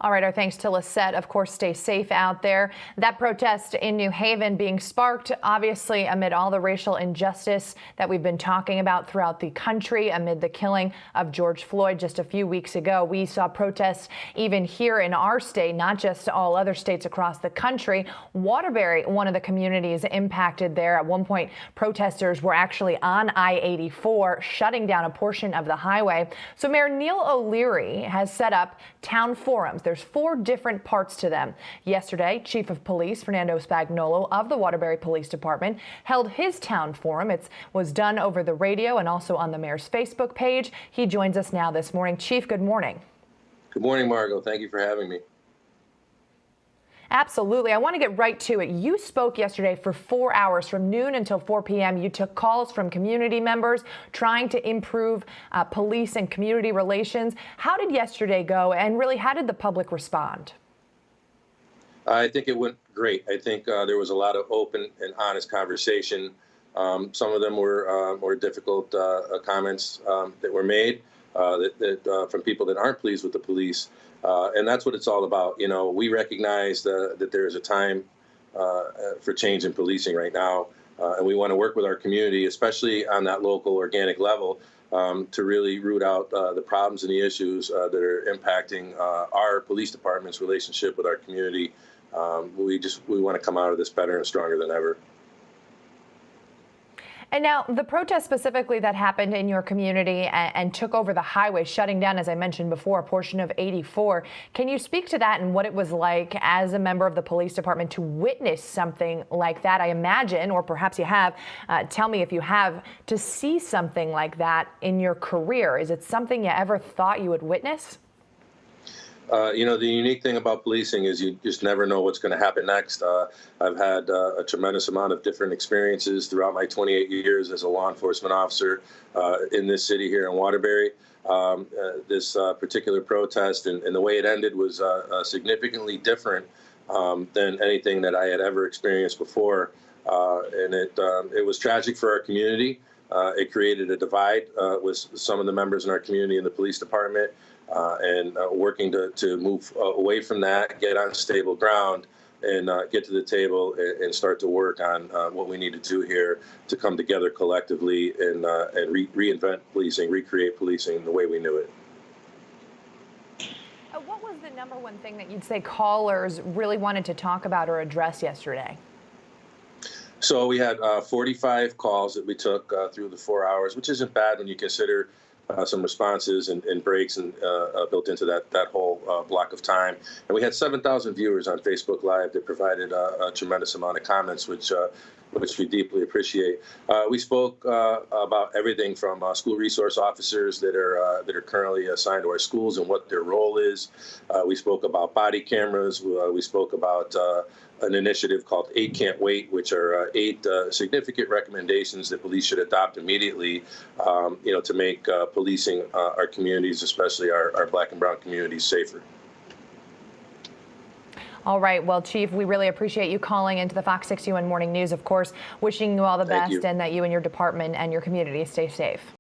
All right, our thanks to Lisette. Of course, stay safe out there. That protest in New Haven being sparked, obviously, amid all the racial injustice that we've been talking about throughout the country, amid the killing of George Floyd just a few weeks ago. We saw protests even here in our state, not just all other states across the country. Waterbury, one of the communities impacted there. At one point, protesters were actually on I-84, shutting down a portion of the highway. So Mayor Neil O'Leary has set up town forums. There's 4 different parts to them. Yesterday, Chief of Police Fernando Spagnolo of the Waterbury Police Department held his town forum. It was done over the radio and also on the mayor's Facebook page. He joins us now this morning. Chief, good morning. Good morning, Margot. Thank you for having me. Absolutely. I want to get right to it. You spoke yesterday for 4 hours from noon until 4 p.m. You took calls from community members trying to improve police and community relations. How did yesterday go, and really how did the public respond? I think it went great. I think there was a lot of open and honest conversation. Some of them were more difficult comments that were made from people that aren't pleased with the police. And that's what it's all about. You know, we recognize that there is a time for change in policing right now. And we want to work with our community, especially on that local organic level, to really root out the problems and the issues that are impacting our police department's relationship with our community. We want to come out of this better and stronger than ever. And now the protest specifically that happened in your community and took over the highway, shutting down, as I mentioned before, a portion of 84. Can you speak to that and what it was like as a member of the police department to witness something like that? I imagine, or perhaps you have, tell me if you have, to see something like that in your career. Is it something you ever thought you would witness? You know, the unique thing about policing is you just never know what's going to happen next. I've had a tremendous amount of different experiences throughout my 28 years as a law enforcement officer in this city here in Waterbury. This particular protest and the way it ended was significantly different than anything that I had ever experienced before. And it was tragic for our community. It created a divide with some of the members in our community in the police department. And working to move away from that, get on stable ground, and get to the table and start to work on what we need to do here to come together collectively and reinvent policing, recreate policing the way we knew it. What was the #1 thing that you'd say callers really wanted to talk about or address yesterday? So we had 45 calls that we took through the 4 hours, which isn't bad when you consider some responses and breaks and built into that whole block of time. And we had 7,000 viewers on Facebook Live that provided a tremendous amount of comments, which we deeply appreciate. We spoke about everything from school resource officers that are currently assigned to our schools and what their role is. We spoke about body cameras. We spoke about an initiative called 8 Can't Wait, which are 8 significant recommendations that police should adopt immediately, you know, to make policing our communities, especially our Black and brown communities, safer. All right. Well, Chief, we really appreciate you calling into the Fox 61 Morning News, of course, wishing you all the best and that you and your department and your community stay safe.